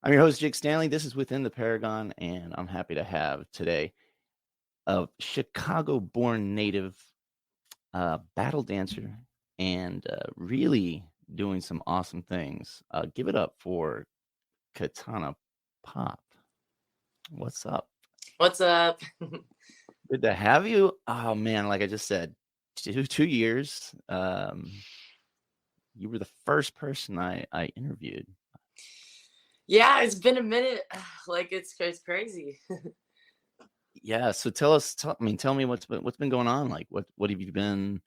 I'm your host, Jake Stanley. This is Within the Paragon, and I'm happy to have today a Chicago-born native battle dancer and really doing some awesome things. Give it up for Katana Pop. What's up? What's up? Good to have you. Oh man, like I just said, 2 years. You were the first person I interviewed. Yeah, it's been a minute. Like it's crazy. Yeah, so tell me what's been going on. Like what have you been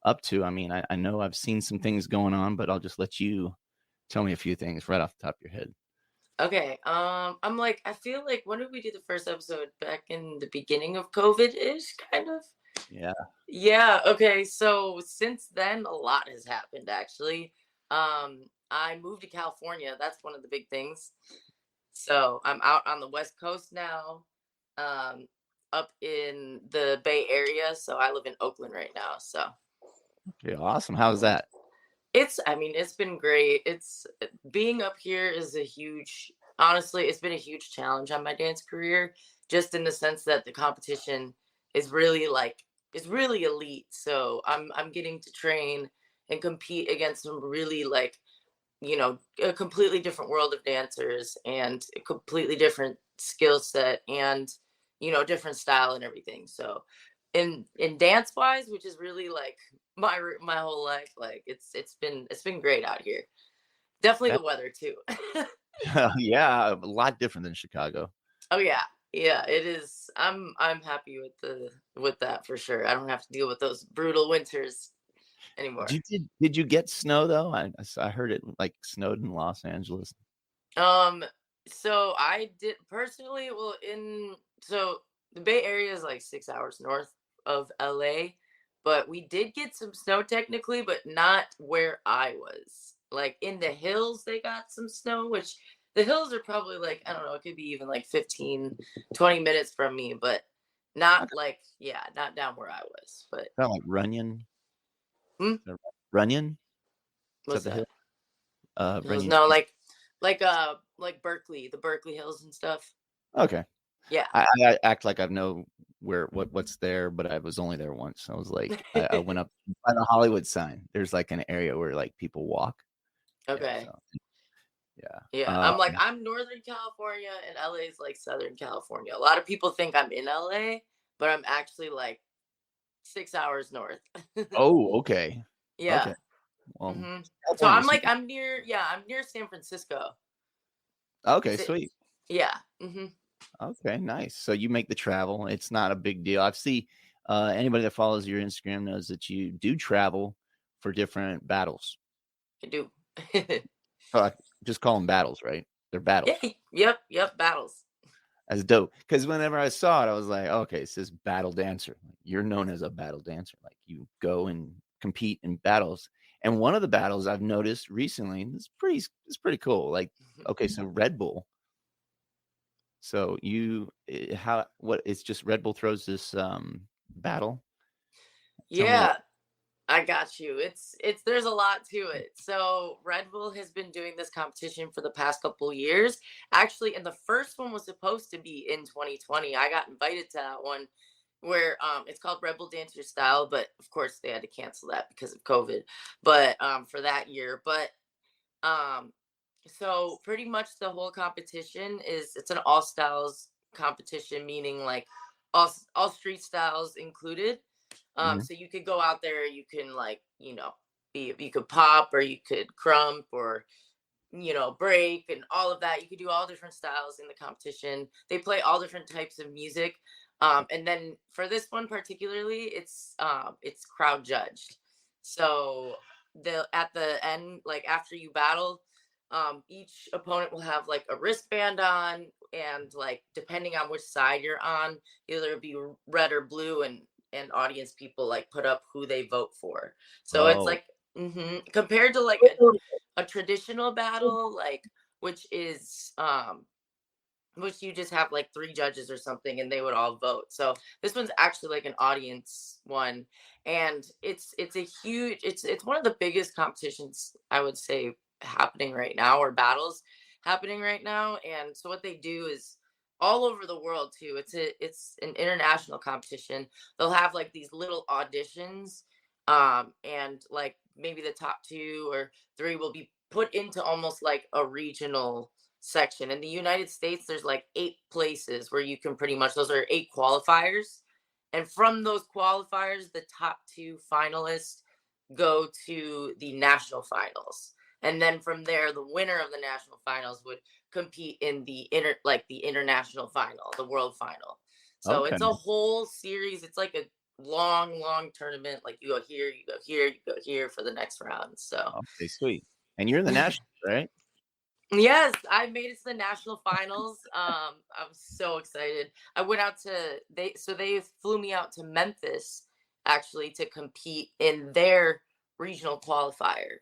up to? I mean, I know I've seen some things going on, but I'll just let you tell me a few things right off the top of your head. Okay. I feel like when did we do the first episode? Back in the beginning of COVID-ish, kind of. Yeah. Yeah, okay. So since then a lot has happened actually. I moved to California. That's one of the big things. So I'm out on the West Coast now. Up in the Bay Area. So I live in Oakland right now. So Okay, awesome. How's that? it's been great. It's being up here is a huge, honestly, it's been a huge challenge on my dance career, just in the sense that the competition is really is really elite. So I'm getting to train and compete against some really a completely different world of dancers and a completely different skill set and different style and everything. So in dance wise, which is really like my whole life, like it's been great out here. Definitely That, the weather too. yeah, a lot different than Chicago. Oh yeah. Yeah, it is. I'm happy with that for sure. I don't have to deal with those brutal winters anymore. Did you get snow though? I heard it like snowed in Los Angeles. Um, so I did personally, well, so the Bay Area is like 6 hours north of LA, but we did get some snow technically, but not where I was. Like in the hills, they got some snow, which the hills are probably like, I don't know, it could be even like 15, 20 minutes from me, but not Okay. like, yeah, not down where I was. But Kind of like Runyon. hmm, Runyon? Is that what's the hill? that? Hills? Runyon No, Canyon. like Berkeley, the Berkeley Hills and stuff. Okay. Yeah. I act like I know what's there, but I was only there once. I was like, I went up by the Hollywood sign. There's like an area where like people walk. Yeah, Okay. so yeah. Yeah, I'm Northern California and LA is like Southern California. A lot of people think I'm in LA, but I'm actually like 6 hours north. Oh, okay. Yeah. Okay. Well, hmm So California, so I'm near San Francisco. okay, Is it? sweet. Yeah. Okay, nice. So you make the travel. It's not a big deal. I've see anybody that follows your Instagram knows that you do travel for different battles. I do. So I just call them battles, right? They're Yeah. battles. Yep. Battles. That's dope. Because whenever I saw it, I was like, okay, it says battle dancer. You're known as a battle dancer. Like you go and compete in battles. And one of the battles I've noticed recently, and it's pretty cool. Like, okay, so Red Bull. So it's just Red Bull throws this battle. Tell me a little. Yeah. I got you. It's there's a lot to it. So Red Bull has been doing this competition for the past couple years. Actually, and the first one was supposed to be in 2020. I got invited to that one where it's called RedBull Dance Your Style, but of course they had to cancel that because of COVID. But for that year. But um so pretty much the whole competition it's an all styles competition, meaning like all street styles included. Mhm. So you could go out there, you can you could pop or you could crump or break and all of that. You could do all different styles in the competition. They play all different types of music. And then for this one particularly, it's crowd judged. So at the end, like after you battle, each opponent will have like a wristband on, and like depending on which side you're on, either be red or blue, and audience people like put up who they vote for. So it's Oh, like compared to like a traditional battle, like which is which you just have like three judges or something and they would all vote. So this one's actually like an audience one, and it's a huge, it's one of the biggest competitions I would say happening right now, or battles happening right now. And so what they do is all over the world too. It's an international competition. They'll have like these little auditions, and like maybe the top two or three will be put into almost like a regional section. In the United States, there's like 8 places where you can pretty much, those are 8 qualifiers. And from those qualifiers, the top 2 finalists go to the national finals. And then from there, the winner of the national finals would compete in the international final, the world final. So Okay. it's a whole series. It's like a long, long tournament. Like you go here, you go here, you go here for the next round. So Okay, sweet. And you're in the nationals, right? yes, I made it to the national finals. I'm so excited. I went out to they flew me out to Memphis actually to compete in their regional qualifier.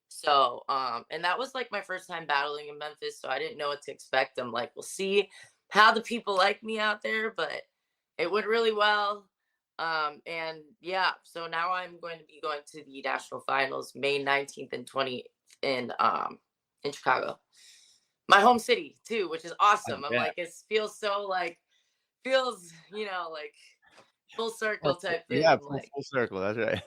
So, and that was like my first time battling in Memphis, so I didn't know what to expect. I'm like, we'll see how the people like me out there, but it went really well. And yeah, so now I'm going to be going to the national finals May 19th and 20th in Chicago, my home city too, which is I awesome. I'm bet. like, it feels so like feels, like full circle type Yeah, thing. Like full circle, that's right.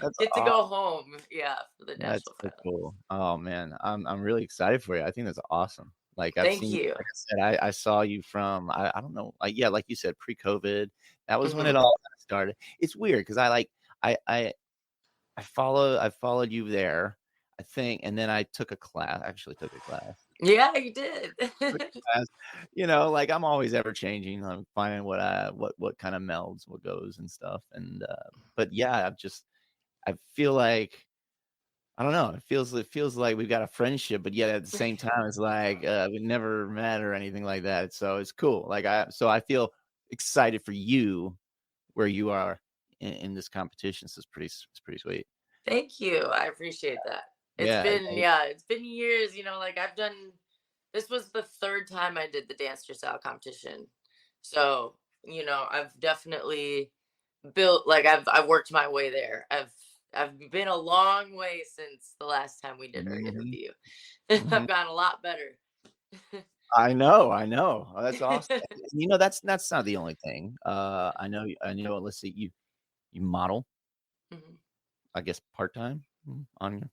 That's get to aw go home, yeah, for the that's national so final. cool. Oh, man, I'm really excited for you. I think that's awesome. Like, I've Thank seen you. like I said, I saw you from I don't know, like, yeah, like you said, pre-COVID. That was when it Hmm. all kinda started. It's weird because I, like I followed you there, I think, and then I took a class actually took a class. Yeah, you did. Took a class, like, I'm always ever changing, I'm finding what kinda melds, what goes and stuff, and, but yeah, I feel like I don't know, it feels like we've got a friendship, but yet at the same time, it's like, we never met or anything like that, so it's cool, like, I feel excited for you where you are in this competition, so it's pretty sweet. Thank you. I appreciate that. It's Yeah, been, yeah, it's been years, like I've done this was the third time I did the Dance Your Style competition. So, I've definitely built like I've worked my way there. I've been a long way since the last time we did our mhm, interview. mhm. I've gotten a lot better. I know. Oh, that's awesome. That's not the only thing. I know, let's see, you model, Mhm. I guess, part-time? On your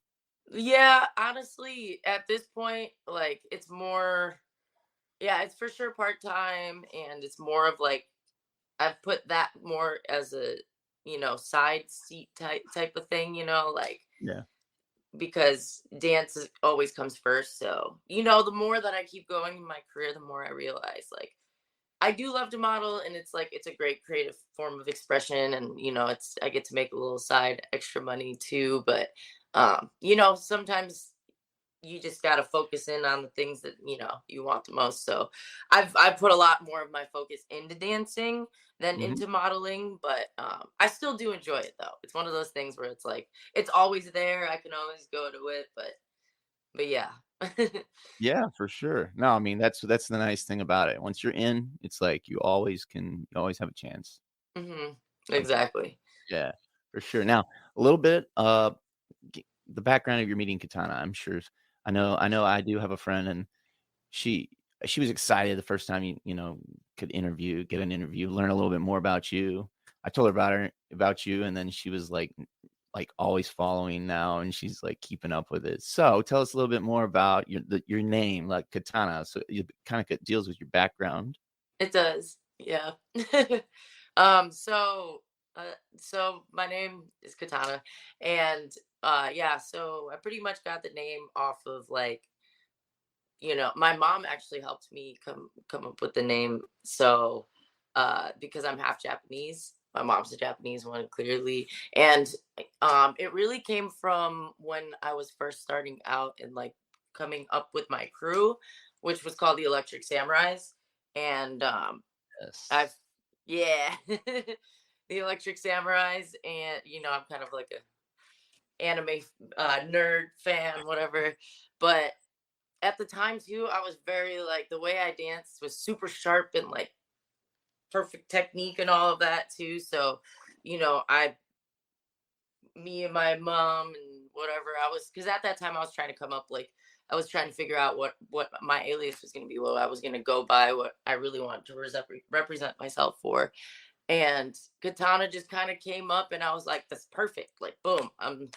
Yeah, honestly, at this point, like it's more, yeah, it's for sure part time, and it's more of like I've put that more as a side seat type of thing, like yeah. because always comes first. So the more that I keep going in my career, the more I realize like I do love to model, and it's like it's a great creative form of expression, and it's I get to make a little side extra money too. But sometimes you just got to focus in on the things that you want the most. So I put a lot more of my focus into dancing than Mhm. into modeling, but I still do enjoy it though. It's one of those things where it's like it's always there. I can always go to it, but yeah. Yeah, for sure. No, I mean, that's the nice thing about it. Once you're in, it's like you always have a chance. Hmm. Like, Exactly. yeah, for sure. Now, a little bit, the background of your meeting Katana, I'm sure I know I do have a friend, and she she was excited the first time could get an interview, learn a little bit more about you. I told her about you, and then she was like always following now, and she's like keeping up with it. So tell us a little bit more about your name, like Katana. So it kind of deals with your background. It does. Yeah. So so my name is Katana, and yeah, so I pretty much got the name off of like, my mom actually helped me come up with the name. So because I'm half Japanese, my mom's a Japanese one clearly, and it really came from when I was first starting out and like coming up with my crew, which was called the Electric Samurais. And I've Yes. yeah, the Electric Samurais, and I'm kind of like a anime nerd fan, whatever. But at the time too, I was very like the way I danced was super sharp and like perfect technique and all of that too. So, I me and my mom and whatever I was because at that time I was trying to come up like I was trying to figure out what my alias was going to be, what I was going to go by, what I really wanted to represent myself for. And Katana just kind of came up, and I was like, that's perfect. Like, boom, I'm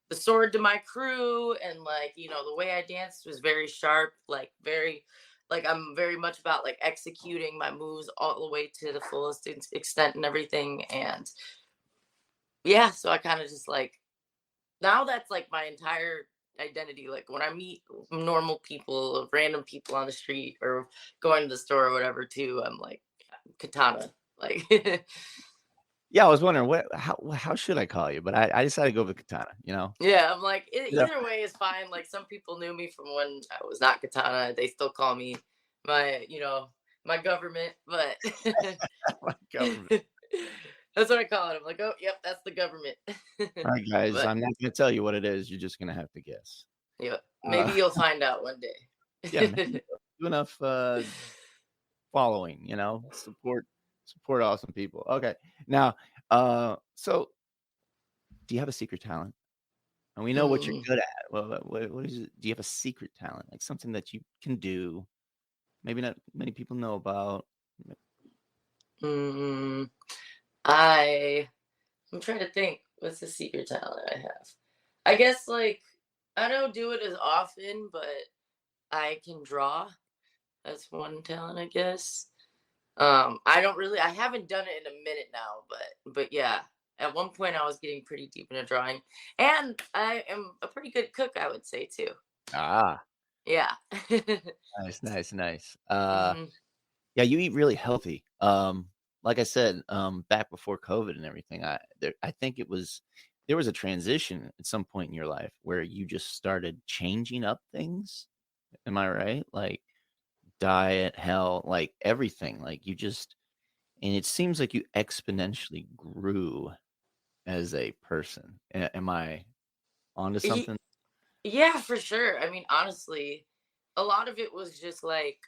the sword to my crew. And like, the way I danced was very sharp, like very, like I'm very much about like executing my moves all the way to the fullest extent and everything. And yeah, so I kind of just like, now that's like my entire identity. Like when I meet normal people, random people on the street or going to the store or whatever too, I'm like Katana. Like Yeah, I was wondering how should I call you? But I decided to go with Katana, you know? yeah, I'm like Yeah. either way is fine. Like some people knew me from when I was not Katana. They still call me my, my government, but My government. that's what I call it. I'm like, oh, yep, that's the government. Alright, guys, But I'm not gonna tell you what it is, you're just gonna have to guess. yeah, maybe Uh, you'll find out one yeah, maybe day. do enough, following, support awesome people. Okay. Now, so do you have a secret talent? And we know what you're Hmm. good at. Well, what is it? Do you have a secret talent, like something that you can do, maybe not many people know about? Mm, I I'm trying to think. What's the secret talent I have? I guess like I don't do it as often, but I can draw. That's one talent, I guess. I haven't done it in a minute now, but yeah. At one point I was getting pretty deep into drawing. And I am a pretty good cook, I would say too. Ah, Yeah. nice, nice, nice. Hmm. Yeah, you eat really healthy. Like I said, back before COVID and everything, I think there was a transition at some point in your life where you just started changing up things. Am I right? Like diet, health, like everything. Like you just and it seems like you exponentially grew as a person. Am I onto something? Yeah, for sure. I mean, honestly, a lot of it was just like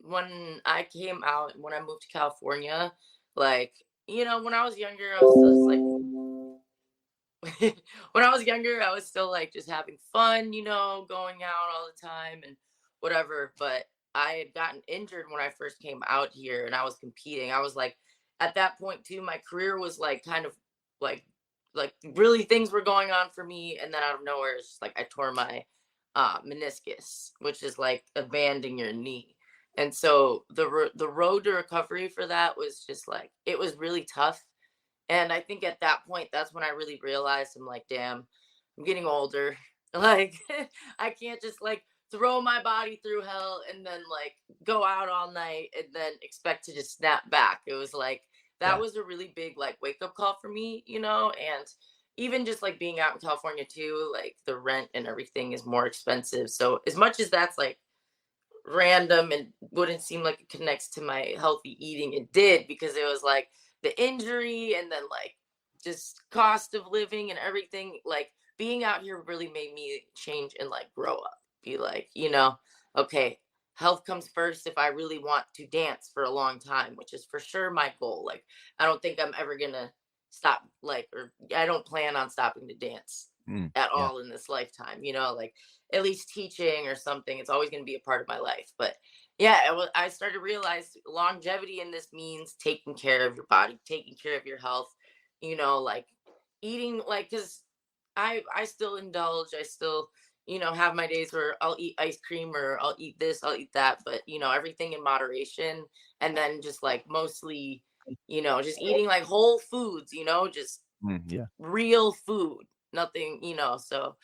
when I came out, when I moved to California, like, when I was younger, I was still just like, when I was younger, I was still like just having fun, going out all the time and whatever. But I had gotten injured when I first came out here and I was competing. I was like, at that point too, my career was like kind of like, really things were going on for me. And then out of nowhere, it's just like I tore my meniscus, which is like a band in your knee. And so the road to recovery for that was just like, it was really tough, and I think at that point, that's when I really realized I'm like, damn, I'm getting older. Like, I can't just like throw my body through hell and then like go out all night and then expect to just snap back. It was like, that Yeah. was a really big like wake up call for me, and even just like being out in California too, like the rent and everything is more expensive. So, as much as that's like random and wouldn't seem like it connects to my healthy eating, it did, because it was like the injury and then like just cost of living and everything. Like being out here really made me change and like grow up, be like, okay, health comes first if I really want to dance for a long time, which is for sure my goal. Like I don't think I'm ever gonna stop, like, or I don't plan on stopping to dance Mm, at yeah. all in this lifetime, like at least teaching or something. It's always going to be a part of my life. But yeah, I started to realize longevity in this means taking care of your body, taking care of your health, like eating, like, because I still indulge. I still, have my days where I'll eat ice cream or I'll eat this, I'll eat that, but everything in moderation. And then just like mostly, just eating like whole foods, just Yeah. real food, nothing, so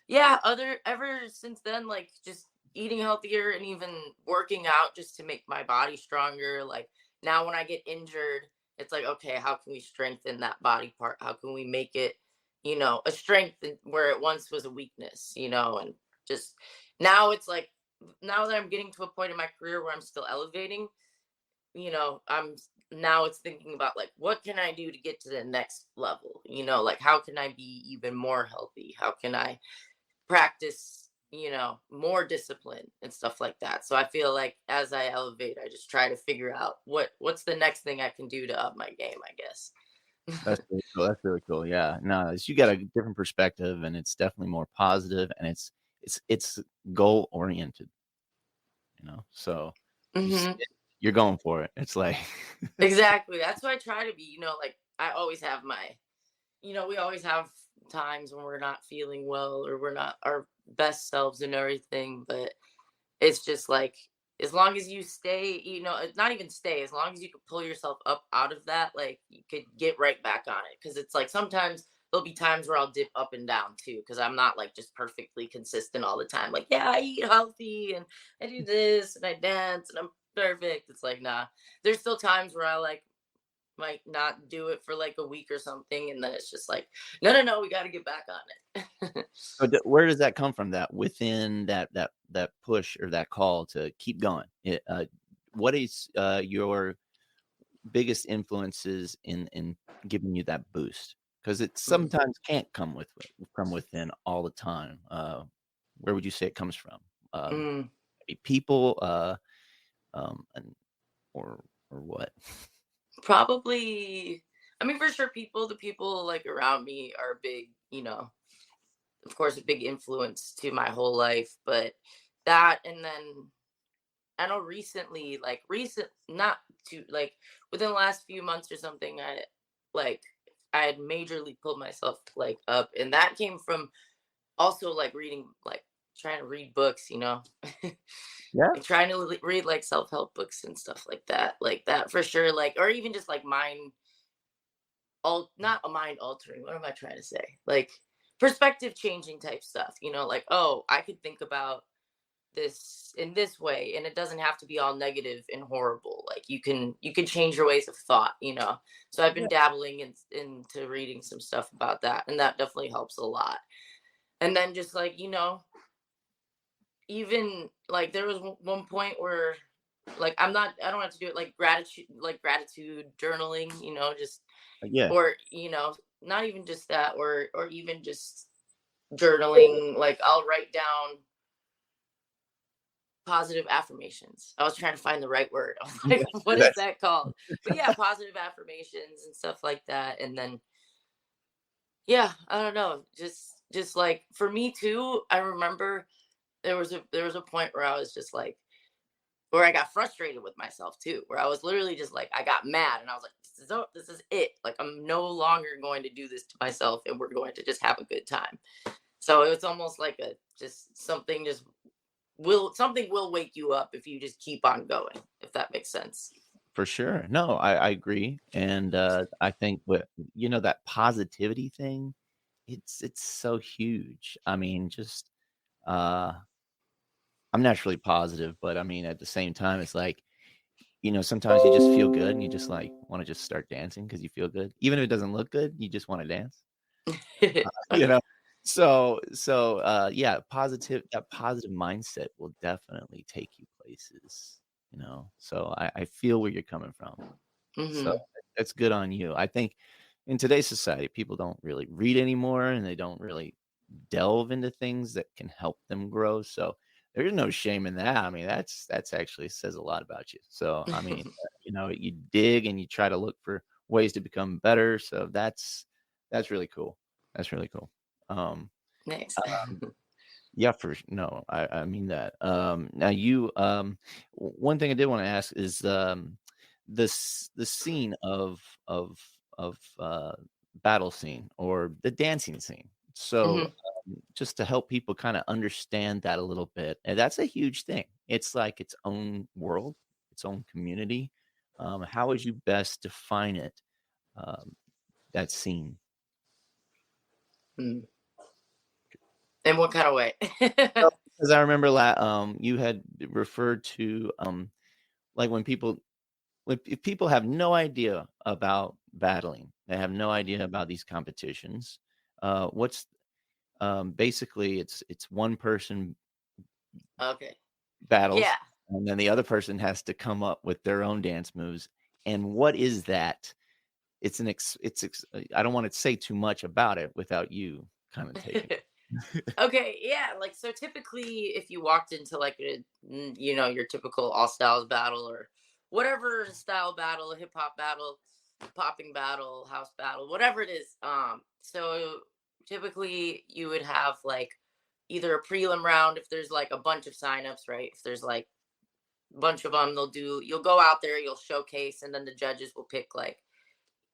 yeah, other ever since then, like just eating healthier and even working out just to make my body stronger. Like now when I get injured, it's like, okay, how can we strengthen that body part? How can we make it, a strength where it once was a weakness, and just now it's like, now that I'm getting to a point in my career where I'm still elevating, I'm now it's thinking about like what can I do to get to the next level? Like how can I be even more healthy? How can I practice, more discipline and stuff like that. So I feel like as I elevate, I just try to figure out what's the next thing I can do to up my game, I guess. That's really cool, that's really cool, yeah. No, you got a different perspective, and it's definitely more positive, and it's it's goal oriented, so you see Hmm. it, you're going for it. It's like Exactly. That's what I try to be. Like I always have we always have times when we're not feeling well or we're not our best selves and everything. But it's just like, as long as you stay, not even stay, as long as you can pull yourself up out of that, like you could get right back on it. Cause it's like sometimes there'll be times where I'll dip up and down too. Cause I'm not like just perfectly consistent all the time. Like, yeah, I eat healthy and I do this and I dance and I'm perfect. It's like, nah, there's still times where I like might not do it for like a week or something. And then it's just like, no, no, no, we got to get back on it. so where does that come from, that within that push or that call to keep going? What is your biggest influences in giving you that boost? Because it Mm, sometimes can't come from within all the time. Where would you say it comes from? mm. Maybe people, and or what? Probably, I mean, for sure, the people like around me are big, of course, a big influence to my whole life. But that, and then I know recently, not to like within the last few months or something, like, I had majorly pulled myself like up. And that came from also like reading, like trying to read books, Yeah. like trying to read like self-help books and stuff like that for sure. Like, or even just like not a mind altering, what am I trying to say, like perspective changing type stuff, like, oh, I could think about this in this way and it doesn't have to be all negative and horrible. Like you can change your ways of thought. So I've been Yeah, dabbling into reading some stuff about that, and that definitely helps a lot. And then just like, even like there was one point where like I don't have to do it, like gratitude journaling, just, yeah. or not even just that, or even just journaling. Like I'll write down positive affirmations. I was trying to find the right word. I was like, Yes, what is yes. that called? But yeah, positive affirmations and stuff like that. And then, yeah, I don't know, just like for me too, I remember there was a point where I was just like, where I got frustrated with myself too, where I was literally just like, I got mad and I was like, this is it. Like, I'm no longer going to do this to myself and we're going to just have a good time. So it was almost like a just something just something will wake you up if you just keep on going, if that makes sense. For sure. No, I agree, and, I think that positivity thing, it's so huge. I mean, just, uh I'm naturally positive, but, I mean, at the same time, it's like, sometimes you just feel good and you just, like, wanna just start dancing because you feel good. Even if it doesn't look good, you just wanna dance, you know? Yeah, that positive mindset will definitely take you places, So I feel where you're coming from. So Hmm. that's good on you. I think in today's society, people don't really read anymore and they don't really delve into things that can help them grow. So there's no shame in that. I mean, that's actually says a lot about you. So I mean, you dig and you try to look for ways to become better. So that's really cool. That's really cool. Um, Nice. yeah, no, I mean that. Now one thing I did want to ask is the scene of battle scene or the dancing scene. So Hmm. just to help people kind of understand that a little bit, and that's a huge thing. It's like its own world, its own community. How would you best define it? Um, that scene. In what kind of way? Well, because I remember you had referred to like if people have no idea about battling, they have no idea about these competitions. What's basically it's one person Okay. Yeah. battles, and then the other person has to come up with their own dance moves. And what is that? I don't want to say too much about it without you kind of taking. Okay, yeah, like, so typically if you walked into like your typical all styles battle or whatever style battle, hip hop battle, popping battle, house battle, whatever it is, so typically you would have like either a prelim round if there's like a bunch of signups, right? If there's like a bunch of them, you'll go out there, you'll showcase, and then the judges will pick like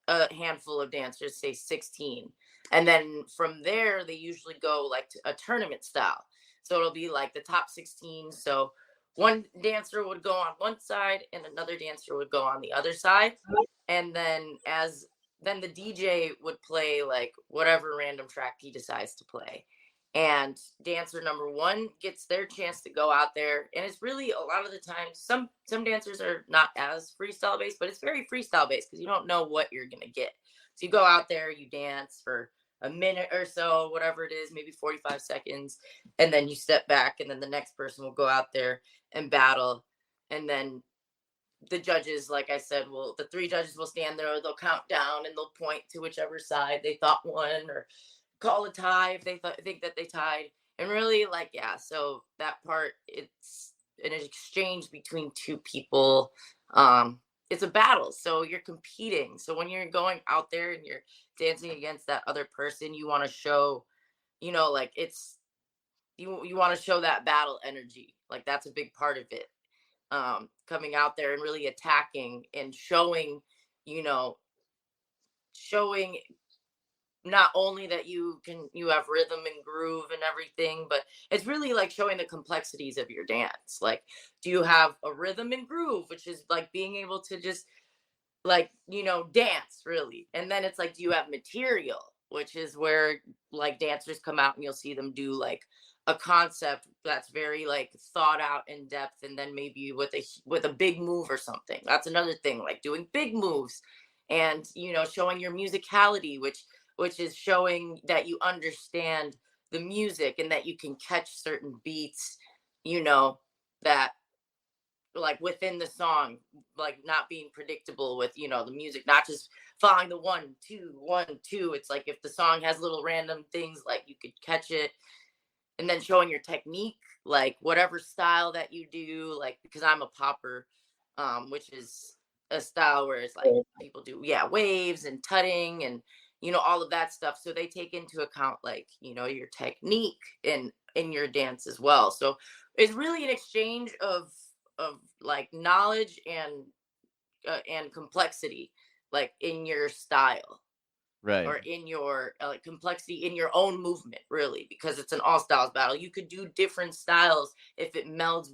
a handful of dancers, say 16. And then from there, they usually go like to a tournament style. So it'll be like the top 16. So one dancer would go on one side and another dancer would go on the other side. And then the DJ would play like whatever random track he decides to play. And dancer number one gets their chance to go out there. And it's really a lot of the time, some dancers are not as freestyle based, but it's very freestyle based because you don't know what you're gonna get. So you go out there, you dance for a minute or so, whatever it is, maybe 45 seconds, and then you step back, and then the next person will go out there and battle. And then the judges, like I said, the three judges will stand there, they'll count down and they'll point to whichever side they thought won, or call a tie if they think that they tied. And really, like, yeah, so that part, it's an exchange between two people. It's a battle, so you're competing. So when you're going out there and you're dancing against that other person, you want to show, like, it's you want to show that battle energy. Like, that's a big part of it. Coming out there and really attacking and showing, you know showing not only that you have rhythm and groove and everything, but it's really like showing the complexities of your dance. Like, do you have a rhythm and groove, which is like being able to just, like, dance really. And then it's like, do you have material, which is where like dancers come out and you'll see them do like a concept that's very like thought out in depth, and then maybe with a big move or something. That's another thing, like doing big moves. And showing your musicality, which is showing that you understand the music and that you can catch certain beats, that like within the song, like not being predictable with the music, not just following the 1 2 1 2. It's like if the song has little random things, like you could catch it. And then showing your technique, like whatever style that you do, like because I'm a popper, which is a style where it's like people do, yeah, waves and tutting and all of that stuff. So they take into account like your technique in your dance as well. So it's really an exchange of like knowledge and complexity, like in your style, Right. or in your like complexity in your own movement, really, because it's an all styles battle. You could do different styles if it melds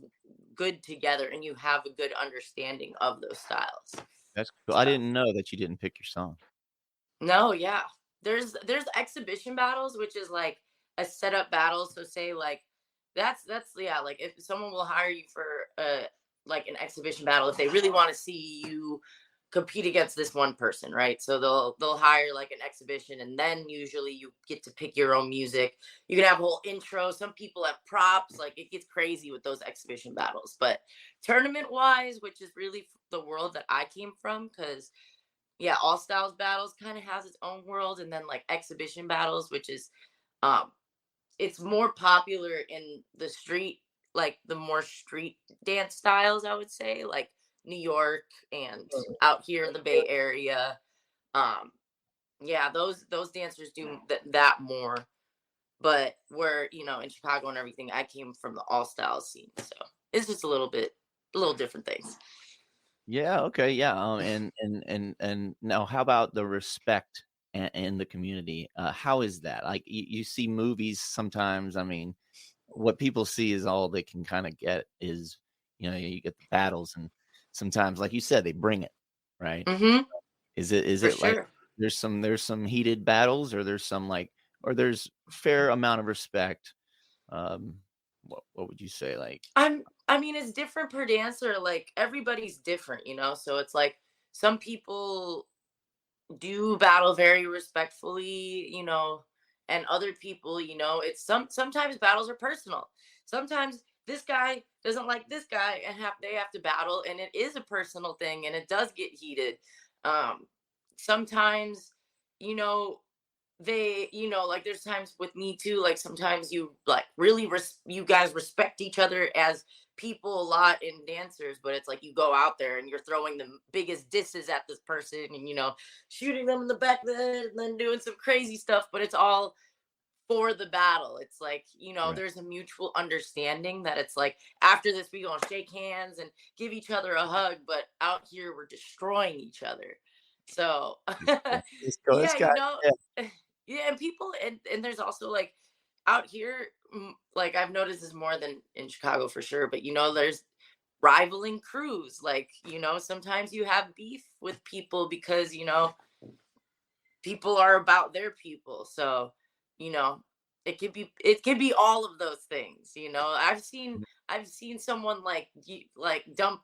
good together and you have a good understanding of those styles. That's cool. So I didn't know that you didn't pick your song. no, yeah. There's exhibition battles, which is like a setup battle. So say like that's yeah, like if someone will hire you for like an exhibition battle, if they really want to see you compete against this one person, right? So they'll hire like an exhibition, and then usually you get to pick your own music. You can have a whole intro. Some people have props, like it gets crazy with those exhibition battles. But tournament wise, which is really the world that I came from, because yeah, all styles battles kind of has its own world, and then like exhibition battles, which is um it's more popular in the street, like the more street dance styles, I would say, like New York and out here in the Bay Area. Um, yeah, those dancers do that more. But where in Chicago and everything, I came from the all styles scene, so it's just a little different things. Yeah, okay, yeah, and now how about the respect in the community? How is that? Like, you see movies sometimes, I mean, what people see is all they can kinda get is, you get the battles, and sometimes, like you said, they bring it, right? Mm-hmm. Is For it like sure. there's some heated battles, or there's some, like, or there's fair amount of respect? What would you say, like? I mean, it's different per dancer. Like everybody's different. So it's like some people do battle very respectfully, and other people, it's sometimes battles are personal. Sometimes this guy doesn't like this guy and they have to battle, and it is a personal thing and it does get heated. Um Sometimes, you know, like there's times with me too, like sometimes you like really you guys respect each other as people a lot in dancers, but it's like you go out there and you're throwing the biggest disses at this person and shooting them in the back of the head and then doing some crazy stuff, but it's all for the battle. It's like, Right. there's a mutual understanding that it's like after this we gonna shake hands and give each other a hug, but out here we're destroying each other. So It's cool. It's cool. It's yeah, got yeah. yeah, and people and there's also like out here, like I've noticed this more than in Chicago for sure, but there's rivaling crews. Like, sometimes you have beef with people because, people are about their people. So, you know, it could be all of those things. I've seen someone like dump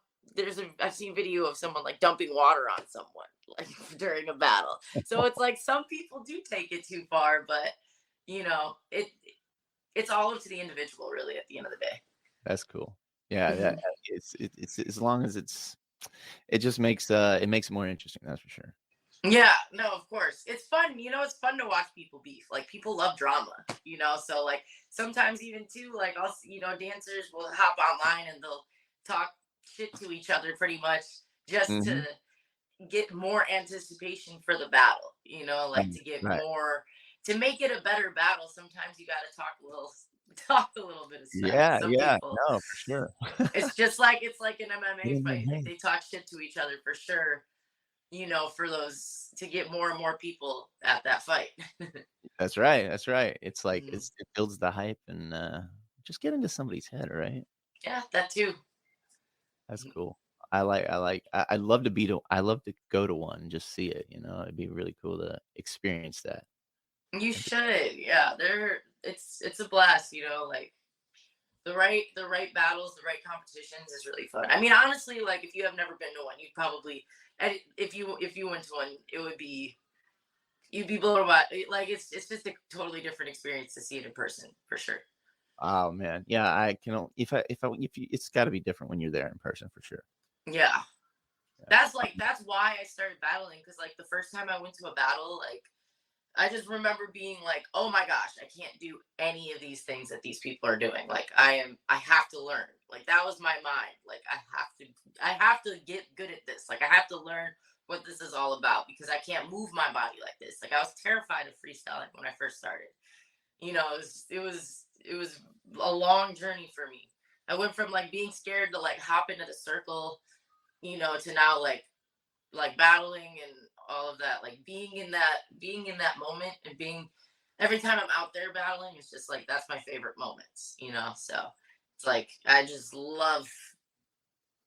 I've seen video of someone like dumping water on someone like during a battle. So it's like some people do take it too far, but it's all up to the individual really at the end of the day. That's cool. Yeah, that Mhm. it's as long as it just it makes it more interesting, that's for sure. Yeah, no, of course. It's fun. It's fun to watch people beef. Like people love drama, so like sometimes even too, like dancers will hop online and they'll talk shit to each other pretty much just to Mhm. get more anticipation for the battle, like Right, to get right. more to make it a better battle. Sometimes you got to talk a little bit of smack. Yeah, Some yeah, people, no, for sure. it's like an Get MMA in their fight. Like head. they talk shit to each other for sure, for those to get more and more people at that fight. That's right, that's right. It's like Mhm. it builds the hype and, just get into somebody's head, right? Yeah, that too. That's Mhm. cool. I love to go to one and just see it, you know? It'd be really cool to experience that. You That'd be should, yeah. It's a blast, like the right battles, the right competitions is really fun. I mean, honestly, like if you have never been to one, you'd probably, and if you went to one, you'd be blown away. Like it's just a totally different experience to see it in person, for sure. Oh, man. Yeah, I can o if you it's gotta be different when you're there in person for sure. Yeah, Yeah. that's why I started battling because like the first time I went to a battle, like I just remember being like, "Oh my gosh, I can't do any of these things that these people are doing. Like I have to learn." Like that was my mind. Like I have to get good at this. Like I have to learn what this is all about because I can't move my body like this. Like I was terrified of freestyling when I first started. It was a long journey for me. I went from like being scared to like hop into the circle, to now like battling and all of that, like being in that moment and being every time I'm out there battling, it's just like that's my favorite moments. So it's like I just love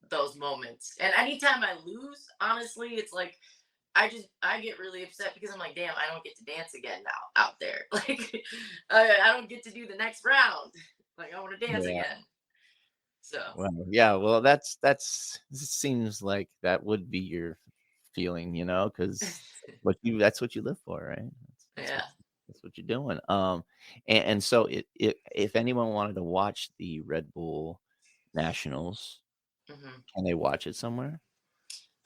those moments. And anytime I lose, honestly, it's like I get really upset because I'm like, damn, I don't get to dance again now out there. Like I don't get to do the next round. Like I want to dance Yeah. again. So Well, yeah, well, that's it seems like that would be your feeling, you know, because that's what you live for, right? yeah. That's what you're doing. And so if anyone wanted to watch the Red Bull Nationals, hmm can they watch it somewhere?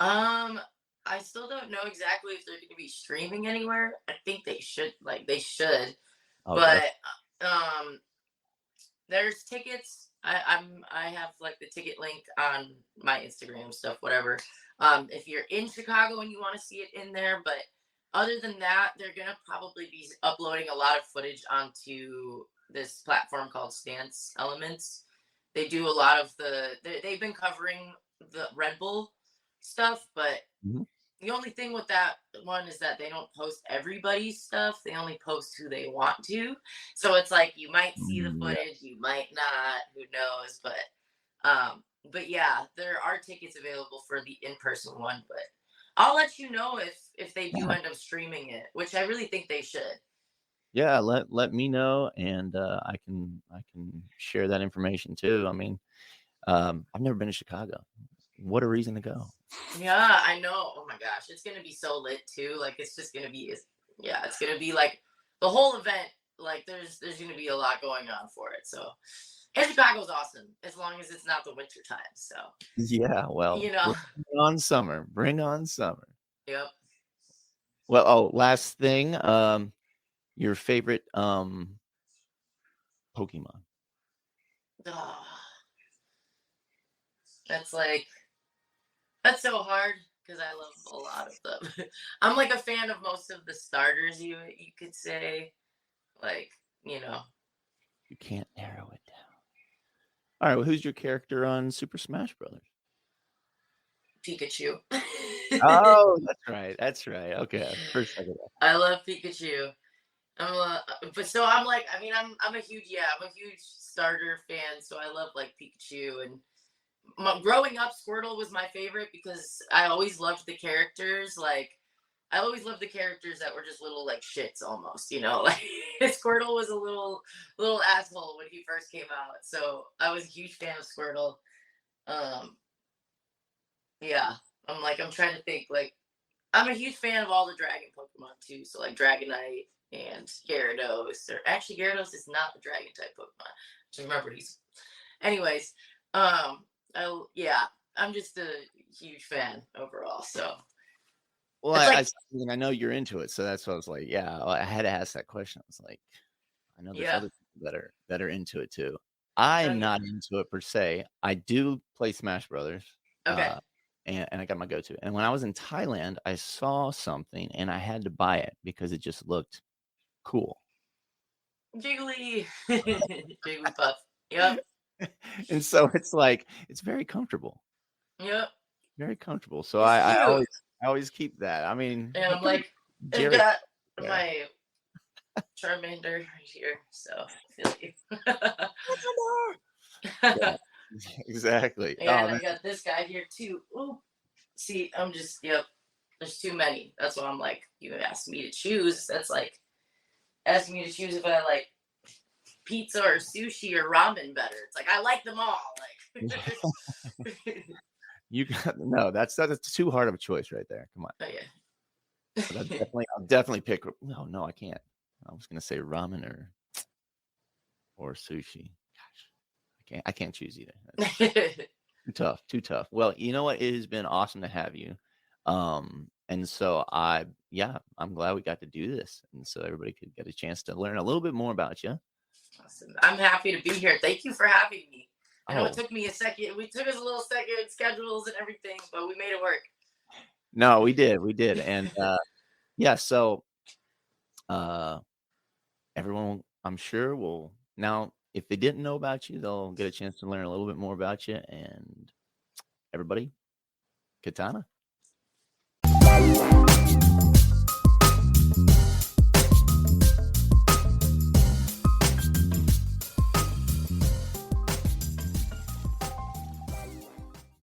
Um, I still don't know exactly if they're going to be streaming anywhere. I think they should, Oh, but definitely. there's tickets. I have like the ticket link on my Instagram stuff, whatever. If you're in Chicago and you want to see it in there, but other than that, they're gonna probably be uploading a lot of footage onto this platform called Stance Elements. They do a lot of they've been covering the Red Bull stuff, but Mhm. the only thing with that one is that they don't post everybody's stuff. They only post who they want to. So it's like you might see the Mm, yeah. footage, you might not, who knows, but yeah, there are tickets available for the in-person one, but I'll let you know if they do Yeah. end up streaming it, which I really think they should. Yeah, let me know, and, I can share that information too. I mean, I've never been to Chicago. What a reason to go. Yeah, I know. Oh my gosh, it's gonna be so lit too. Like it's just gonna be, yeah, it's gonna be like the whole event. Like there's gonna be a lot going on for it. So, and Chicago's awesome as long as it's not the winter time. So, Yeah, well, you know, bring on summer, bring on summer. yep. Well, oh, last thing, your favorite, Pokemon. Oh, that's like that's so hard because I love a lot of them. I'm like a fan of most of the starters. You could say like. you know, You can't narrow it down. All right, well, who's your character on Super Smash Brothers? Pikachu. Oh, that's right, okay, first I get that. I love Pikachu. But so I'm like, I mean, I'm a huge, yeah, I'm a huge starter fan. So I love like Pikachu and growing up, Squirtle was my favorite because I always loved the characters. Like, I always loved the characters that were just little like shits almost, you know. Like Squirtle was a little asshole when he first came out, so I was a huge fan of Squirtle. Um, yeah, I'm trying to think like I'm a huge fan of all the dragon Pokemon too. So like Dragonite and Gyarados. Or actually Gyarados is not the dragon type Pokemon. Just remember he's anyways. Yeah, I'm just a huge fan overall. So Well, it's like I mean, I know you're into it, so that's why I was like, yeah, well, I had to ask that question. I was like, I know there's yeah. other people that are into it too. I'm Okay. not into it per se. I do play Smash Brothers, Okay. uh, and I got my go-to. And when I was in Thailand, I saw something and I had to buy it because it just looked cool. Jiggly. Jigglypuff. Yep. And so it's like it's very comfortable, Yep. very comfortable. So It's I cute. always keep that. I mean, And what I'm kind of like, I've Jerry got there? my Charmander right here. So I feel you. Yeah, exactly. Yeah, Oh and man, I got this guy here too. Ooh. See, I'm just, yep. There's too many. That's why I'm like, you asked me to choose. That's like asking me to choose if I like pizza or sushi or ramen better. It's like I like them all. Like, you got no. That's too hard of a choice right there. Come on. but But yeah. I'll definitely pick no, I can't. I was gonna say ramen or sushi. Gosh, I can't choose either. That's too tough, too tough. Well, you know what? It has been awesome to have you. And so yeah, I'm glad we got to do this. And so everybody could get a chance to learn a little bit more about you. Awesome. I'm happy to be here. Thank you for having me. I know it Oh, took me a second. We took us a little second, schedules and everything, but we made it work. no, we did. And yeah, so uh everyone I'm sure will now if they didn't know about you, they'll get a chance to learn a little bit more about you and everybody, Katana.